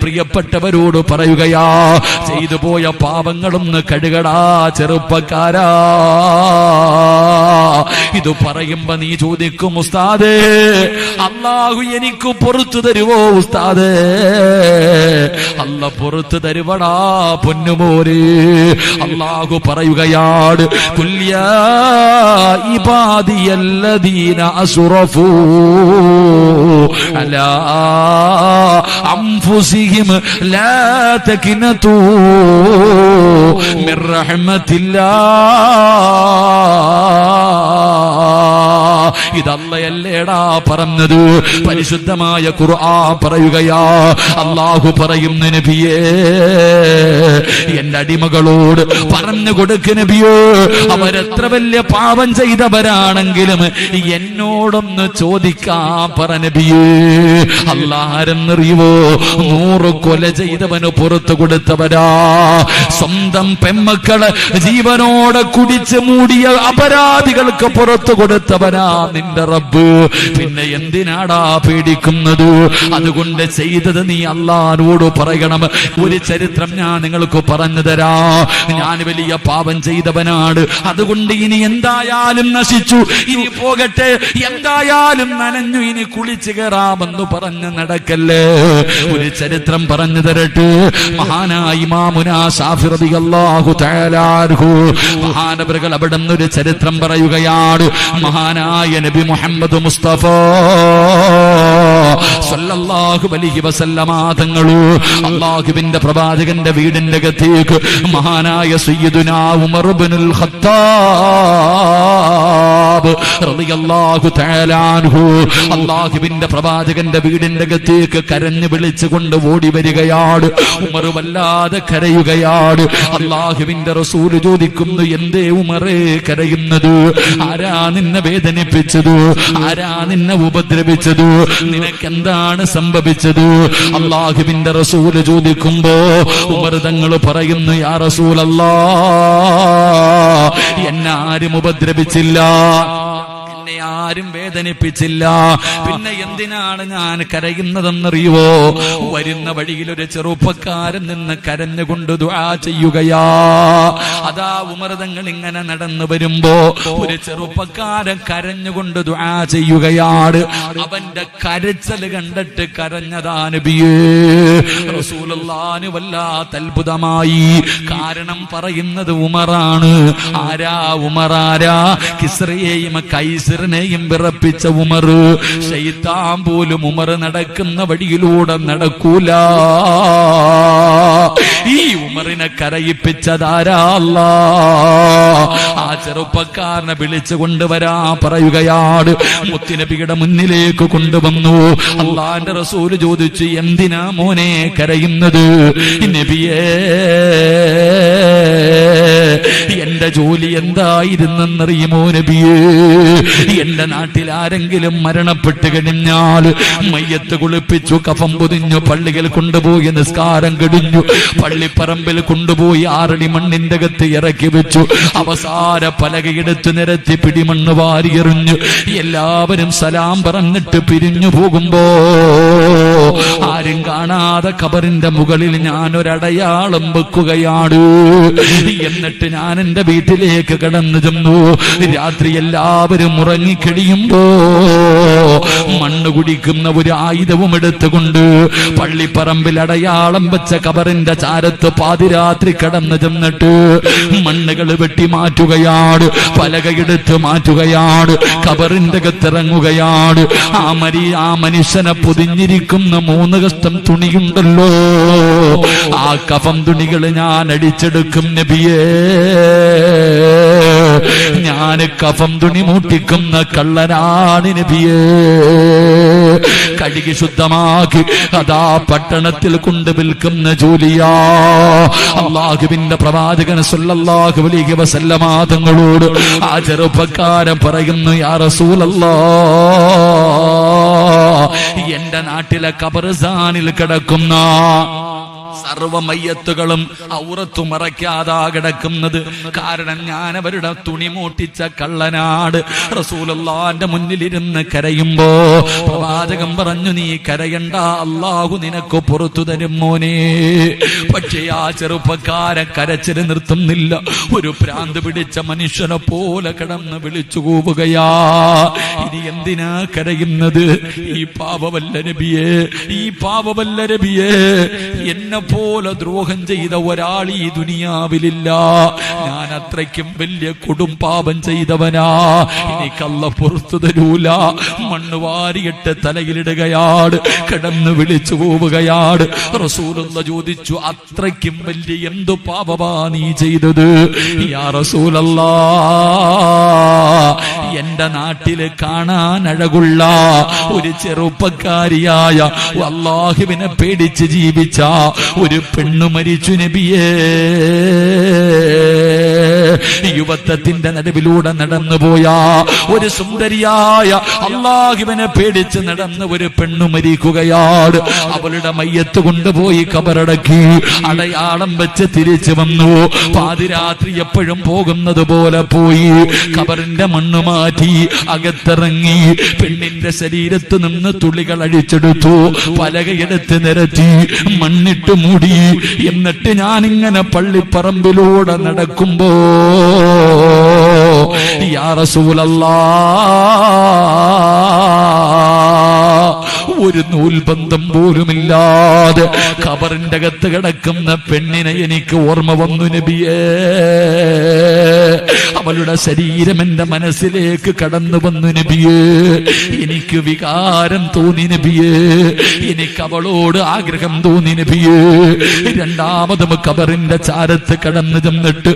പ്രിയപ്പെട്ടവരോട് പറയുകയാ, ചെയ്തു പോയ പാപങ്ങളൊന്ന് കഴുകടാ ചെറുപ്പക്കാരാ. ഇത് പറയുമ്പോ നീ ചോദിക്കും, ഉസ്താദേ അല്ലാഹു എനിക്ക് പുറത്തു തരുവോ ഉസ്താദേ? അല്ല പുറത്തു തരുവടാ പൊന്നുമോരെ. അല്ലാഹു പറയുകയാണ്, കുല്യാ ഇബാദിയല്ലദീന അസ്റഫൂ അലാ അൻഫുസിഹിം ലാ തഖ്നതൂ മിർ റഹ്മത്തില്ലാഹ്. ഇതല്ലയല്ലേടാ പറഞ്ഞത്? പരിശുദ്ധമായ ഖുർആൻ പറയുകയാ. അല്ലാഹു പറയുന്ന നബിയേ, എന്റെ അടിമകളോട് പറഞ്ഞു കൊടുക്ക് നബിയേ, അവരെത്ര വലിയ പാപം ചെയ്തവരാണെങ്കിലും എന്നോടൊന്ന് ചോദിക്കാൻ പറ നബിയേ. അല്ലാഹരെന്നറിയുവോ? 100 കൊല ചെയ്തവന് പുറത്തു കൊടുത്തവരാ. സ്വന്തം പെമ്മക്കളെ ജീവനോടെ കുടിച്ച് മൂടിയ അപരാധികൾക്ക് പുറത്തു കൊടുത്തവനാ നിന്റെ റബ്ബ്. പിന്നെ എന്തിനാടാ പേടിക്കുന്നത്? അതുകൊണ്ട് ചെയ്തത് നീ അല്ലാഹുവോട് പറയണം. ഒരു ചരിത്രം ഞാൻ നിങ്ങൾക്ക് പറഞ്ഞു തരാ. ഞാൻ വലിയ പാപം ചെയ്തവനാണ്, അതുകൊണ്ട് ഇനി എന്തായാലും നശിച്ചു, ഇനി പോകട്ടെ, എന്തായാലും നനഞ്ഞു, ഇനി കുളിച്ചു കയറാമെന്ന് പറഞ്ഞ് നടക്കല്ലേ. ഒരു ചരിത്രം പറഞ്ഞു തരട്ടെ. മഹാനായ ഇമാമുനാ ശാഫി റളിയല്ലാഹു തആല അൻഹു മഹാനവറുകൾ അവിടുന്ന് ഒരു ചരിത്രം പറയുകയാണ്. മഹാനായ നബി മുഹമ്മദ് മുസ്തഫ സല്ലല്ലാഹു അലൈഹി വസല്ലമ തങ്ങളു അല്ലാഹുവിന്റെ പ്രവാചകന്റെ വീടിന്റെ അകത്തേക്ക് മഹാനായ സയ്യിദുനാ ഉമർ ഇബ്നുൽ ഖത്താബ് റളിയല്ലാഹു തആല അൻഹു അല്ലാഹുവിന്റെ പ്രവാചകന്റെ വീടിന്റെ അകത്തേക്ക് കരഞ്ഞു വിളിച്ചുകൊണ്ട് ഓടി വരികയാണ്. ഉമർ വല്ലാതെ കരയുകയാണ്. അല്ലാഹുവിന്റെ റസൂൽ ചോദിക്കുന്നു, എന്തേ ഉമറേ കരയുന്നത്? ആരാ നിന്നെ വേദനിപ്പിച്ചത്? ആരാ നിന്നെ ഉപദ്രവിച്ചത്? നിനക്കെന്താണ് സംഭവിച്ചത്? അല്ലാഹുവിന്റെ റസൂൽ ചോദിക്കുമ്പോ ഉമർ തങ്ങൾ പറയുന്നു, യാ റസൂലല്ലാഹ്, എന്നെ ആരും ഉപദ്രവിച്ചില്ല, ആരും വേദനിപ്പിച്ചില്ല. പിന്നെ എന്തിനാണ് ഞാൻ കരയുന്നതെന്നറിയുവോ? വരുന്ന വഴിയിൽ ഒരു ചെറുപ്പക്കാരൻ നിന്ന് കരഞ്ഞുകൊണ്ട് ദുആ ചെയ്യുകയാ. അതാ ഉമർ തങ്ങൾ ഇങ്ങനെ നടന്നു വരുമ്പോ ഒരു ചെറുപ്പക്കാരൻ കരഞ്ഞുകൊണ്ട് ദുആ ചെയ്യുകയാണ്. അവന്റെ കരച്ചൽ കണ്ടിട്ട് കരഞ്ഞതാ നബിയേ. റസൂലുള്ളാഹിന് വല്ലാത്ത അത്ഭുതമായി. കാരണം പറയുന്നത് ഉമറാണ്. ആരാ ഉമറാരാ? കിസ്റയെയും കൈസറിനെയും വിറപ്പിച്ച ഉമർ. ശൈത്താൻ പോലും ഉമർ നടക്കുന്ന വഴിയിലൂടെ നടക്കൂല. ഈ ഉമറിനെ കരയിപ്പിച്ചതാരാ? അല്ലാഹ്. ആ ചെറുപ്പക്കാരനെ വിളിച്ചു കൊണ്ടുവരാ പറയുകയാണ്. മുത്തുനബിയുടെ മുന്നിലേക്ക് കൊണ്ടുവന്നു. അല്ലാഹുവിന്റെ റസൂൽ ചോദിച്ചു, എന്തിനാ മോനെ കരയുന്നത്? നബിയേ, എന്റെ ജോലി എന്തായിരുന്നെന്നറിയുമോ നബിയേ? എന്റെ നാട്ടിൽ ആരെങ്കിലും മരണപ്പെട്ട് കഴിഞ്ഞാൽ മയ്യത്ത് കുളിപ്പിച്ചു, കഫം പൊതിഞ്ഞു, പള്ളികൾ കൊണ്ടുപോയി നിസ്കാരം കഴിഞ്ഞു, പള്ളിപ്പറമ്പിൽ കൊണ്ടുപോയി 6 അടി മണ്ണിന്റെ അകത്ത് ഇറക്കി വെച്ചു, അവസാന പലകയെടുത്ത് നിരത്തി പിടിമണ്ണ് വാരിയെറിഞ്ഞു, എല്ലാവരും സലാം പറഞ്ഞിട്ട് പിരിഞ്ഞു പോകുമ്പോ ആരും കാണാതെ ഖബറിന്റെ മുകളിൽ ഞാനൊരടയാളം വെക്കുകയാണ്. എന്നിട്ട് ഞാൻ എന്റെ വീട്ടിലേക്ക് കടന്നു ചെന്നു. രാത്രി എല്ലാവരും ഉറങ്ങിക്കഴിയുമ്പോ മണ്ണ് കുടിക്കുന്ന ഒരു ആയുധവും എടുത്തുകൊണ്ട് പള്ളിപ്പറമ്പിൽ അടയാളം വെച്ച ഖബറിന്റെ ചാരത്ത് പാതിരാത്രി കടന്നു ചെന്നിട്ട് മണ്ണുകൾ വെട്ടി മാറ്റുകയാണ്, പലകയെടുത്ത് മാറ്റുകയാണ്, ഖബറിന്റെ അകത്തിറങ്ങുകയാണ്. ആ മനുഷ്യനെ പൊതിഞ്ഞിരിക്കുന്ന 3 കഷ്ടം തുണിയുണ്ടല്ലോ, ആ കഫം തുണികൾ ഞാൻ അടിച്ചെടുക്കും നബിയേ. ഞാൻ കഫം തുണി മൂട്ടിക്കുന്ന കള്ളനാണ് നബിയേ. കഴുകി ശുദ്ധമാക്കി അതാ പട്ടണത്തിൽ കൊണ്ട് വിൽക്കുന്ന ജോലിയാ. അല്ലാഹുവിന്റെ പ്രവാചകൻ സല്ലല്ലാഹു അലൈഹി വസല്ലമ തങ്ങളോട് ആ ചെറുപ്പക്കാരൻ പറയുന്നു, യാ റസൂലല്ലാഹ്, എന്റെ നാട്ടിലെ ഖബർസ്ഥാനിൽ കിടക്കുന്ന സർവ മയ്യത്തുകളും ഔറത്തു മറയ്ക്കാതാ കിടക്കുന്നത്. കാരണം ഞാൻ അവരുടെ തുണി മോട്ടിച്ച കള്ളനാട്. റസൂലുള്ളാഹിന്റെ മുന്നിലിരുന്ന് കരയുമ്പോ പ്രവാചകൻ പറഞ്ഞു, നീ കരയണ്ട, അല്ലാഹു നിനക്ക് പുറത്തു തരും മോനെ. പക്ഷേ ആ ചെറുപ്പക്കാരെ കരച്ചിൽ നിർത്തുന്നില്ല. ഒരു ഭ്രാന്ത് പിടിച്ച മനുഷ്യനെ പോലെ കിടന്ന് വിളിച്ചു കൂവുകയാ. ഇനി എന്തിനാ കരയുന്നത്? ഈ പാവമല്ല നബിയേ, ഈ പാവമല്ല നബിയേ, എന്നെ പോലെ ദ്രോഹം ചെയ്ത ഒരാൾ ഈ ദുനിയാവിലില്ല. ഞാൻ അത്രയ്ക്കും വലിയ കൊടും പാപം ചെയ്തവനാ. എനിക്കല്ല പുറത്തു തരൂല. മണ്ണ് വാരിയിട്ട് തലയിലിടുകയാണ്, കിടന്ന് വിളിച്ചു പോവുകയാണ്. റസൂലുള്ളാഹി ചോദിച്ചു, അത്രയ്ക്കും വലിയ എന്തു പാപമാ നീ ചെയ്തത്? യാ റസൂലല്ലാഹ്, എന്റെ നാട്ടില് കാണാൻ അഴകുള്ള ഒരു ചെറുപ്പക്കാരിയായ അല്ലാഹുവിനെ പേടിച്ച് ജീവിച്ച ഒരു പെണ്ണു മരിച്ചു നബിയേ. യുവത്വത്തിന്റെ നടുവിലൂടെ നടന്നുപോയ ഒരു സുന്ദരിയായ അല്ലാഹുവിനെ പേടിച്ച് നടന്ന ഒരു പെണ്ണു മരിക്കുകയാണ്. അവളുടെ മയ്യത്ത് കൊണ്ടുപോയി കബറടക്കി അടയാളം വെച്ച് തിരിച്ചു വന്നു. പാതിരാത്രി എപ്പോഴും പോകുന്നത് പോലെ പോയി കബറിന്റെ മണ്ണ് മാറ്റി അകത്തിറങ്ങി പെണ്ണിന്റെ ശരീരത്ത് നിന്ന് തുള്ളികൾ അഴിച്ചെടുത്തു, പലകയെടുത്ത് നിരത്തി മണ്ണിട്ട് മൂടി. എന്നിട്ട് ഞാനിങ്ങനെ പള്ളിപ്പറമ്പിലൂടെ നടക്കുമ്പോ യാ റസൂലല്ലാഹ്, ഒരു നൂൽബന്ധം പോലുമില്ലാതെ ഖബറിന്റെ അകത്ത് കിടക്കുന്ന പെണ്ണിനെ എനിക്ക് ഓർമ്മ വന്നു നബിയേ. അവളുടെ ശരീരം എന്റെ മനസ്സിലേക്ക് കടന്നു വന്നു നബിയേ. എനിക്ക് വികാരം തോന്നി നബിയേ. എനിക്ക് അവളോട് ആഗ്രഹം തോന്നി നബിയേ. രണ്ടാമതും ഖബറിന്റെ ചാരത്ത് കടന്നു ചെന്നിട്ട്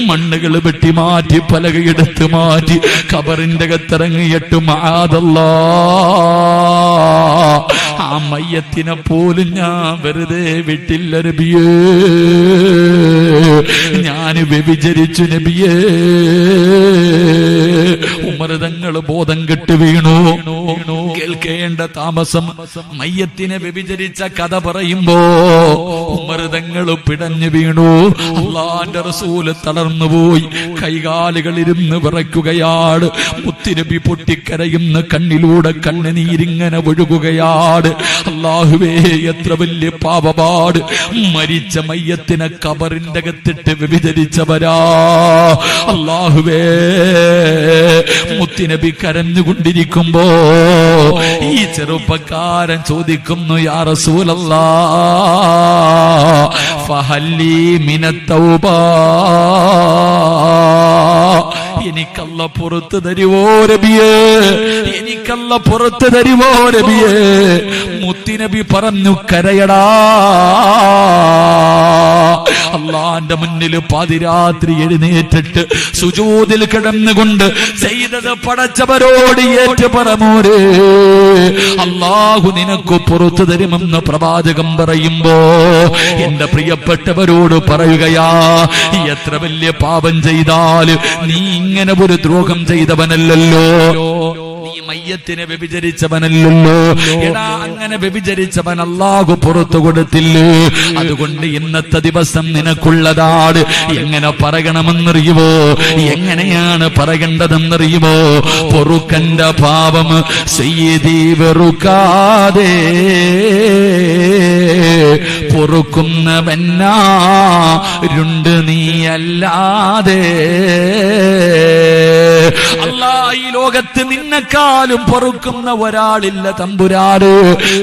മണ്ണുകൾ വെട്ടി മാറ്റി പലകയെടുത്ത് മാറ്റി ഖബറിന്റെ അകത്തിറങ്ങിയിട്ട് മആദല്ലാഹ്, ആ മയ്യത്തിനെ പോലും ഞാൻ വെറുതെ വിട്ടില്ല നബിയേ. ഞാൻ വ്യഭിചരിച്ചു നബിയേ. ഉമർ തങ്ങൾ ബോധം കെട്ട് വീണു. കേൾക്കേണ്ട താമസം. മയ്യത്തിനെ വ്യഭിചരിച്ച കഥ പറയുമ്പോ ഉമർ തങ്ങൾ പിടഞ്ഞു വീണു. അല്ലാഹുവിന്റെ റസൂൽ തളർന്നുപോയി. കൈകാലുകൾ ഇരുന്ന് വിറയ്ക്കുകയാണ്. മുത്തുനബി പൊട്ടിക്കരയുന്ന കണ്ണിലൂടെ കണ്ണുനീരിങ്ങനെ ഒഴുകുകയാണ്. അല്ലാഹുവേ, എത്ര വലിയ പാപപാട്. മരിച്ച മയ്യത്തിനെ കബറിന്റെ അകത്തിട്ട് വ്യഭിചരിച്ചവരാ. അല്ലാഹുവേ, മുത്തുനബി കരഞ്ഞുകൊണ്ടിരിക്കുമ്പോ ഈ ചെറുപ്പക്കാരൻ ചോദിക്കുന്നു, യാ റസൂലല്ലാഹ്, ഫഹല്ലി മിനത് തൗബ, എനിക്കല്ല പുറത്തു തരുവോ നബിയേ, എനിക്കല്ല പുറത്തു തരുവോ നബിയേ. മുത്തുനബി പറഞ്ഞു, കരയടാ. അല്ലാഹുവിന്റെ മുന്നിൽ പാതിരാത്രി എഴുന്നേറ്റിട്ട് സുജൂദിൽ കിടന്നുകൊണ്ട് ചെയ്തത് പടച്ചവരോട് ഏറ്റു പറമോരേ, അല്ലാഹു നിനക്ക് പുറത്തു തരുമെന്ന് പ്രവാചകൻ പറയുമ്പോ എന്റെ പ്രിയപ്പെട്ടവരോട് പറയുകയാ, എത്ര വലിയ പാപം ചെയ്താൽ നീ ഇങ്ങനെ ഒരു ദ്രോഹം ചെയ്തവനല്ലല്ലോ, നീ മയ്യത്തിനെ വ്യഭിചരിച്ചവനല്ലല്ലോ. എടാ, അങ്ങനെ വ്യഭിചരിച്ചവൻ അല്ലാഹു പുറത്തു കൊടുത്തില്ലേ? അതുകൊണ്ട് ഇന്നത്തെ ദിവസം നിനക്കുള്ളതാണ്. എങ്ങനെ പറയണമെന്നറിയുമോ? എങ്ങനെയാണ് പറയേണ്ടതെന്നറിയുമോ? പൊറുക്കന്റെ പാപം സയ്യിദി വെറുക്കാതെ പൊറുക്കുന്നവനാരുണ്ട് നീയല്ലാതെ. അല്ലാഹ്, ഈ ലോകത്ത് നിന്നെക്കാളും പൊറുക്കുന്ന ഒരാളില്ല തമ്പുരാന്.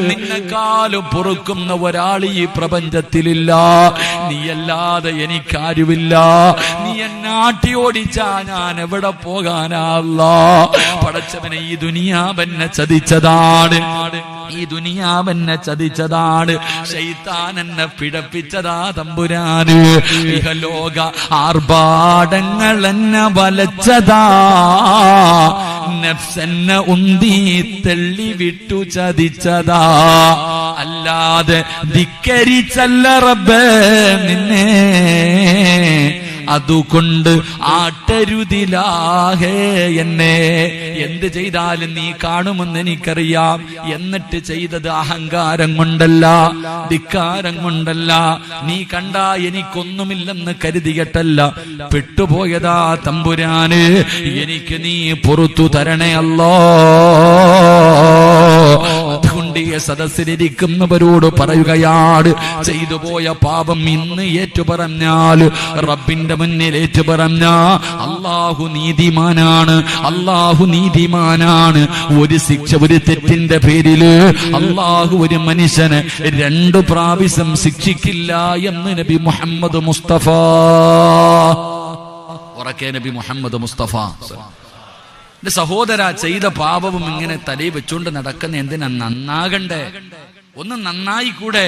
നിന്നെക്കാളും പൊറുക്കുന്ന ഒരാൾ ഈ പ്രപഞ്ചത്തിലില്ല. നീയല്ലാതെ എനിക്കാരുമില്ല. നീ എന്നെ ആട്ടി ഓടിച്ചാ ഞാൻ എവിടെ പോകാനാ? അല്ലാഹ്, പടച്ചവനെ, ഈ ദുനിയാവെന്നെ ചതിച്ചതാണ്. ഈ ദുനിയാവെന്നെ ചതിച്ചതാണ്. ശൈത്താൻ എന്നെ പിഴപ്പിച്ചതാ തമ്പുരാന്. ഇഹലോക ആർഭാടങ്ങൾ എന്നെ വലച്ചതാ. നഫ്സെന്നെ ഉന്തി തള്ളി വിട്ടു ചതിച്ചതാ. അല്ലാതെ ധിക്കരിച്ചല്ല റബ്ബേ നിന്നെ, അതുകൊണ്ട് ആട്ടരുതിലാഹേ എന്നെ. എന്ത് ചെയ്താലും നീ കാണുമെന്ന് എനിക്കറിയാം. എന്നിട്ട് ചെയ്തത് അഹങ്കാരം കൊണ്ടല്ല, ധിക്കാരം കൊണ്ടല്ല, നീ കണ്ടാ എനിക്കൊന്നുമില്ലെന്ന് കരുതിയിട്ടല്ല. പെട്ടുപോയതാ തമ്പുരാന്, എനിക്ക് നീ പുറത്തു തരണേ അല്ലാ. അതുകൊണ്ട് ഈ സദസ്സിലിരിക്കുന്നവരോട് പറയുകയാണ്, ചെയ്തു പോയ പാപം ഇന്ന് ഏറ്റുപറഞ്ഞാൽ, റബ്ബിന്റെ മുന്നിൽ ഏറ്റുപറഞ്ഞ അല്ലാഹു നീതിമാനാണ്, അല്ലാഹു നീതിമാനാണ്. ഒരു ശിക്ഷ, ഒരു തെറ്റിന്റെ പേരില് അല്ലാഹു ഒരു മനുഷ്യനെ 2 പ്രാവശ്യം ശിക്ഷിക്കില്ല എന്ന് നബി മുഹമ്മദ് മുസ്തഫ. ഉറക്കെ നബി മുഹമ്മദ് മുസ്തഫ. എന്റെ സഹോദര, ചെയ്ത പാപവും ഇങ്ങനെ തലയിൽ വെച്ചുകൊണ്ട് നടക്കുന്ന എന്തിനാ? നന്നാകണ്ടേ? ഒന്ന് നന്നായിക്കൂടെ?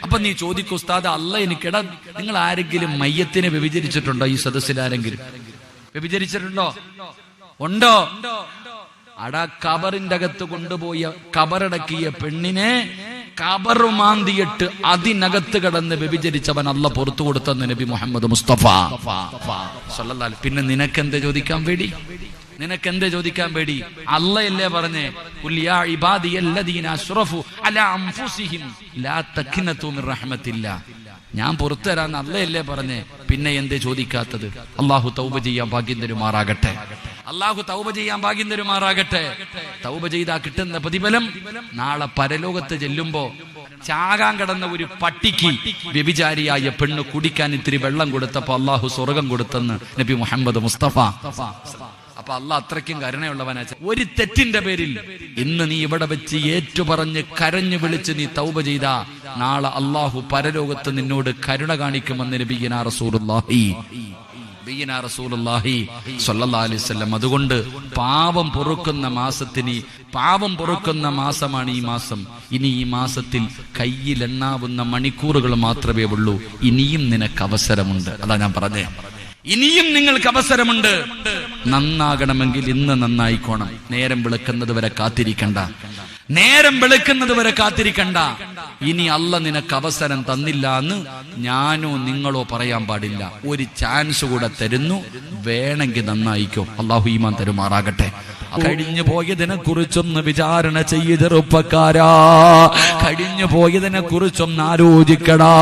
അപ്പൊ നീ ചോദിക്കും, ഉസ്താദ് അല്ല എനിക്കിടാ, നിങ്ങൾ ആരെങ്കിലും മയ്യത്തിനെ വ്യഭിചരിച്ചിട്ടുണ്ടോ? ഈ സദസ്സിൽ ആരെങ്കിലും വ്യഭിചരിച്ചിട്ടുണ്ടോ? ഉണ്ടോ? അടാ, കബറിന്റെ അകത്ത് കൊണ്ടുപോയ കബറടക്കിയ പെണ്ണിനെ കബറുമാന്തിയിട്ട് അതിനകത്ത് കിടന്ന് വ്യഭിചരിച്ചവൻ അല്ല പുറത്തു കൊടുത്തെന്ന് നബി മുഹമ്മദ് മുസ്തഫ സല്ലല്ലാഹു അലൈഹി. പിന്നെ നിനക്കെന്ത് ചോദിക്കാൻ പേടി? നിനക്കെന്ത് ചോദിക്കാൻ പേടി? അല്ലയല്ലേ പറഞ്ഞേ, ഖുൽ യാ ഇബാദിയല്ലദീന അസ്റഫു അലാ അൻഫുസിഹിം ലാ തഖ്നതു മിർ റഹ്മത്തില്ലാഹ്. ഞാൻ പുറത്തു തരാന്ന് അല്ലയല്ലേ പറഞ്ഞേ, പിന്നെ എന്തേ ചോദിക്കാത്തത്? അല്ലാഹു തൗബ ചെയ്യാൻ ഭാഗ്യം തരുമാറാകട്ടെ. അല്ലാഹു തൗബ ചെയ്യാൻ ഭാഗ്യം തരുമാറാകട്ടെ. തൗബ ചെയ്താ കിട്ടുന്ന പ്രതിഫലം നാളെ പരലോകത്ത് ചെല്ലുമ്പോ ചാകാൻ കിടന്ന ഒരു പട്ടിക്ക് വ്യഭിചാരിയായ പെണ്ണ് കുടിക്കാൻ ഇത്തിരി വെള്ളം കൊടുത്തപ്പോ അല്ലാഹു സ്വർഗം കൊടുത്തെന്ന് നബി മുഹമ്മദ് മുസ്തഫ. അപ്പൊ അള്ളാഹ് അത്രയ്ക്കും കരുണയുള്ളവനാ. ഒരു തെറ്റിന്റെ പേരിൽ ഇന്ന് നീ ഇവിടെ വെച്ച് ഏറ്റുപറഞ്ഞ് കരഞ്ഞു വിളിച്ച് നീ തൗബ ചെയ്താ നാളെ അള്ളാഹു പരലോകത്ത് നിന്നോട് കരുണ കാണിക്കുമെന്ന് നബിയിനാ റസൂലുള്ളാഹി സ്വല്ലല്ലാഹു അലൈഹി വസല്ലം. അതുകൊണ്ട് പാപം പൊറുക്കുന്ന മാസമാണ് ഈ മാസം. ഇനി ഈ മാസത്തിൽ കയ്യിൽ എണ്ണാവുന്ന മണിക്കൂറുകൾ മാത്രമേ ഉള്ളൂ. ഇനിയും നിനക്ക് അവസരമുണ്ട്. അതാ ഞാൻ പറഞ്ഞേ, ഇനിയും നിങ്ങൾക്ക് അവസരമുണ്ട്. നന്നാകണമെങ്കിൽ ഇന്ന് നന്നായിക്കോണം. നേരം വെളുക്കുന്നത് വരെ കാത്തിരിക്കണ്ട. ഇനി അല്ല നിനക്ക് അവസരം തന്നില്ല എന്ന് ഞാനോ നിങ്ങളോ പറയാൻ പാടില്ല. ഒരു ചാൻസ് കൂടെ തരുന്നു, വേണമെങ്കിൽ നന്നായിക്കോ. അല്ലാഹു ഈമാൻ തരുമാറാകട്ടെ. കഴിഞ്ഞു പോയതിനെ കുറിച്ചൊന്ന് വിചാരണ ചെയ്യ ചെറുപ്പക്കാരാ. കഴിഞ്ഞു പോയതിനെ കുറിച്ചൊന്ന് ആലോചിക്കടാ.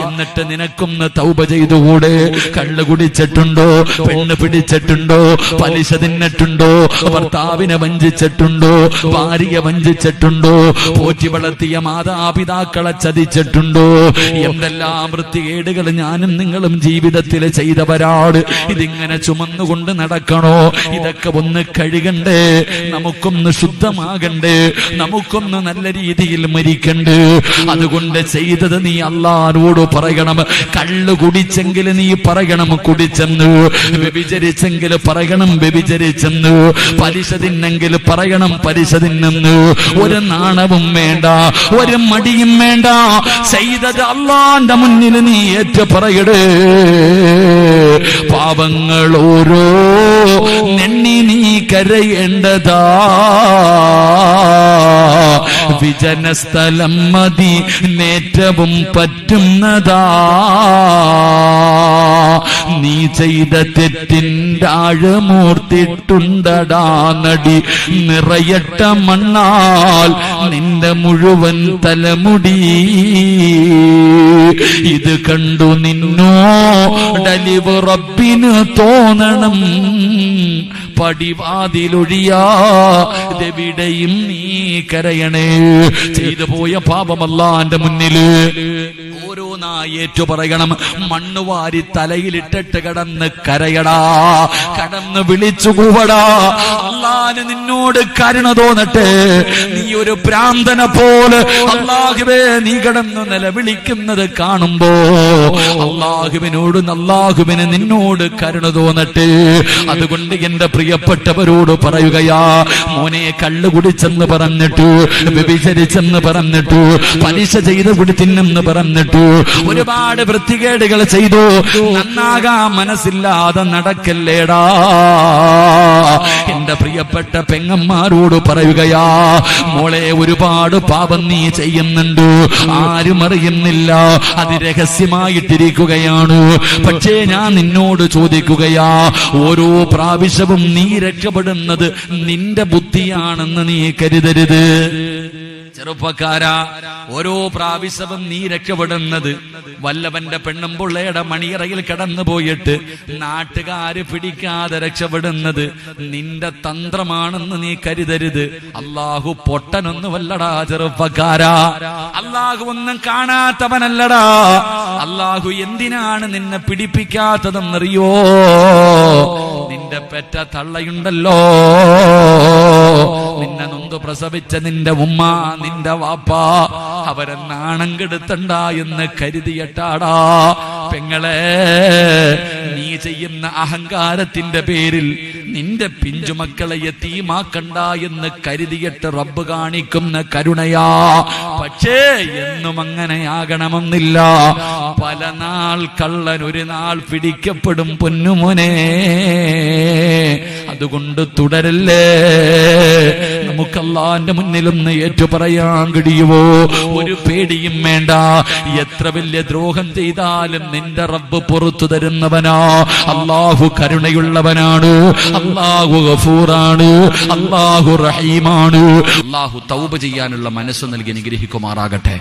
എന്നിട്ട് നിനക്കൊന്ന് തൗബ ചെയ്തുകൂടെ? കള്ളു കുടിച്ചിട്ടുണ്ടോ? പെണ്ണ് പിടിച്ചിട്ടുണ്ടോ? പലിശ തിന്നിട്ടുണ്ടോ? ഭർത്താവിനെ വഞ്ചിച്ചിട്ടുണ്ടോ? ഭാര്യയെ വഞ്ചിച്ചിട്ടുണ്ടോ? പോറ്റി വളർത്തിയ മാതാപിതാക്കളെ ചതിച്ചിട്ടുണ്ടോ? എന്തെല്ലാം വൃത്തികേടുകൾ ഞാനും നിങ്ങളും ജീവിതത്തിൽ ചെയ്തവരാണ്. ഇതിങ്ങനെ ചുമന്നുകൊണ്ട് നടക്കണോ? ഇതൊക്കെ ഒന്ന് കഴുകണ്ടേ? നമുക്കൊന്ന് ശുദ്ധമാകണ്ടേ? നമുക്കൊന്ന് നല്ല രീതിയിൽ മരിക്കണ്ടേ? അതുകൊണ്ട് ചെയ്തത് നീ അല്ലാഹുവോട് പറയണം. കള്ളു കുടിച്ചെങ്കിൽ നീ പറയണം കുടിച്ചെന്ന്. വ്യഭിചരിച്ചെങ്കിൽ പറയണം വ്യഭിചരിച്ചെന്ന്. പലിശ തിന്നെങ്കിൽ പറയണം പലിശ തിന്നെന്ന്. ഒരു നാണവും വേണ്ട, ഒരു മടിയും വേണ്ട. ചെയ്തത് അല്ലാഹുവിന്റെ മുന്നിൽ നീ ഏറ്റു പറയടേ. പാപങ്ങൾ ഓരോ നെണ്ണി നീ കരയേണ്ടതാ. വിജനസ്ഥലം മതി നേറ്റവും പറ്റുന്നതാ. നീ ചെയ്ത തെറ്റിൻ്റെ ആഴമൂർത്തിട്ടുണ്ടടാ നടി. നിറയട്ട മണ്ണാൽ നിന്റെ മുഴുവൻ തലമുടി. ഇത് കണ്ടു നിന്നോടലിവ് റബ്ബിന് തോന്നണം. പടിവാതിലൊഴിയാതെവിടെയും നീ കരയണേ. ചെയ്തു പോയ പാപമല്ലാന്റെ മുന്നില് ഓരോന്നായി ഏറ്റു പറയണം. മണ്ണുവാരി തലയിലിട്ടിട്ട് കടന്ന് കരയടാ, കടന്ന് വിളിച്ചു കൂവടാ. അല്ലാഹുവിന് നിന്നോട് കരുണ തോന്നട്ടെ. നീ ഒരു ഭ്രാന്തനെ പോലെ അല്ലാഹുവേ നീ കടന്ന് നിലവിളിക്കുന്നത് കാണുമ്പോ അല്ലാഹുവിന് നിന്നോട് കരുണ തോന്നട്ടെ. അതുകൊണ്ട് എന്റെ പ്രിയപ്പെട്ടവരോട് പറയുകയാ, മോനെ കള്ളു കുടിച്ചെന്ന് പറഞ്ഞിട്ടു, വ്യഭിചരിച്ചെന്ന് പറഞ്ഞിട്ടു, പലിശ ചെയ്ത് കുടിത്തിന്നെന്ന് പറഞ്ഞിട്ടു, ഒരുപാട് വൃത്തികേടുകൾ ചെയ്തു. നന്നാകാൻ മനസ്സില്ലാതെ നടക്കല്ലേടാ. എന്റെ പ്രിയപ്പെട്ട പെങ്ങന്മാരോട് പറയുകയാ, മോളെ ഒരുപാട് പാപം നീ ചെയ്യുന്നുണ്ട്, ആരും അറിയുന്നില്ല, അത് രഹസ്യമായിട്ടിരിക്കുകയാണ്. പക്ഷേ ഞാൻ നിന്നോട് ചോദിക്കുകയാ, ഓരോ പ്രാവശ്യവും നീ രക്ഷപ്പെടുന്നത് നിന്റെ ബുദ്ധിയാണെന്ന് നീ കരുതരുത്. ചെറുപ്പക്കാരാ, ഓരോ പ്രാവശ്യവും നീ രക്ഷപ്പെടുന്നത് വല്ലവന്റെ പെണ്ണും പിള്ളയുടെ മണിയറയിൽ കടന്നു പോയിട്ട് നാട്ടുകാര് പിടിക്കാതെ രക്ഷപ്പെടുന്നത് നിന്റെ തന്ത്രമാണെന്ന് നീ കരുതരുത്. അള്ളാഹു പൊട്ടനൊന്നുമല്ലടാ ചെറുപ്പക്കാരാ. അള്ളാഹു ഒന്നും കാണാത്തവനല്ലടാ. അള്ളാഹു എന്തിനാണ് നിന്നെ പിടിപ്പിക്കാത്തതെന്നറിയോ? നിന്റെ പെറ്റ തള്ളയുണ്ടല്ലോ, നിന്നെ നൊന്ത് പ്രസവിച്ച നിന്റെ ഉമ്മ, നിന്റെ വാപ്പ, അവരെ നാണം കെടുത്തണ്ട എന്ന് കരുതിയട്ടാടാ. പെങ്ങളെ, നീ ചെയ്യുന്ന അഹങ്കാരത്തിന്റെ പേരിൽ നിന്റെ പിഞ്ചുമക്കളെ യതീമാക്കണ്ട എന്ന് കരുതിയിട്ട് റബ്ബ് കാണിക്കുന്ന കരുണയാ. പക്ഷേ എന്നും അങ്ങനെയാകണമെന്നില്ല. പല നാൾ കള്ളൻ ഒരു നാൾ പിടിക്കപ്പെടും പൊന്നുമോനെ. അതുകൊണ്ട് തുടരല്ലേ. നമുക്ക് അല്ലാഹുവിന്റെ മുന്നിലൊന്ന് ഏറ്റു പറയാൻ കഴിയുമോ? ഒരു പേടിയും വേണ്ട. എത്ര വലിയ ദ്രോഹം ചെയ്താലും നിന്റെ റബ്ബ് പുറത്തു തരുന്നവനാ. അല്ലാഹു കരുണയുള്ളവനാണ്, അല്ലാഹു ഗഫൂറാണ്, അല്ലാഹു റഹീമാണ്. അല്ലാഹു തൗബ ചെയ്യാനുള്ള മനസ്സ് നൽകി അനുഗ്രഹിക്കുമാറാകട്ടെ.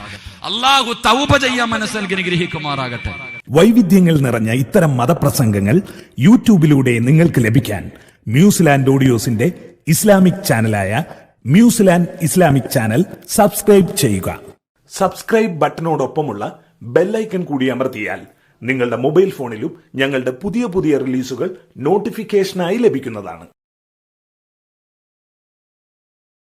അല്ലാഹു തൗബ ചെയ്യാൻ മനസ്സ് നൽകി അനുഗ്രഹിക്കുമാറാകട്ടെ. വൈവിധ്യങ്ങൾ നിറഞ്ഞ ഇത്തരം മതപ്രസംഗങ്ങൾ യൂട്യൂബിലൂടെ നിങ്ങൾക്ക് ലഭിക്കാൻ മ്യൂസിലാൻഡ് ഓഡിയോസിന്റെ ഇസ്ലാമിക് ചാനലായ മ്യൂസിലാൻഡ് ഇസ്ലാമിക് ചാനൽ സബ്സ്ക്രൈബ് ചെയ്യുക. സബ്സ്ക്രൈബ് ബട്ടണോടൊപ്പമുള്ള ബെല്ലൈക്കൺ കൂടി അമർത്തിയാൽ നിങ്ങളുടെ മൊബൈൽ ഫോണിലും ഞങ്ങളുടെ പുതിയ റിലീസുകൾ നോട്ടിഫിക്കേഷനായി ലഭിക്കുന്നതാണ്.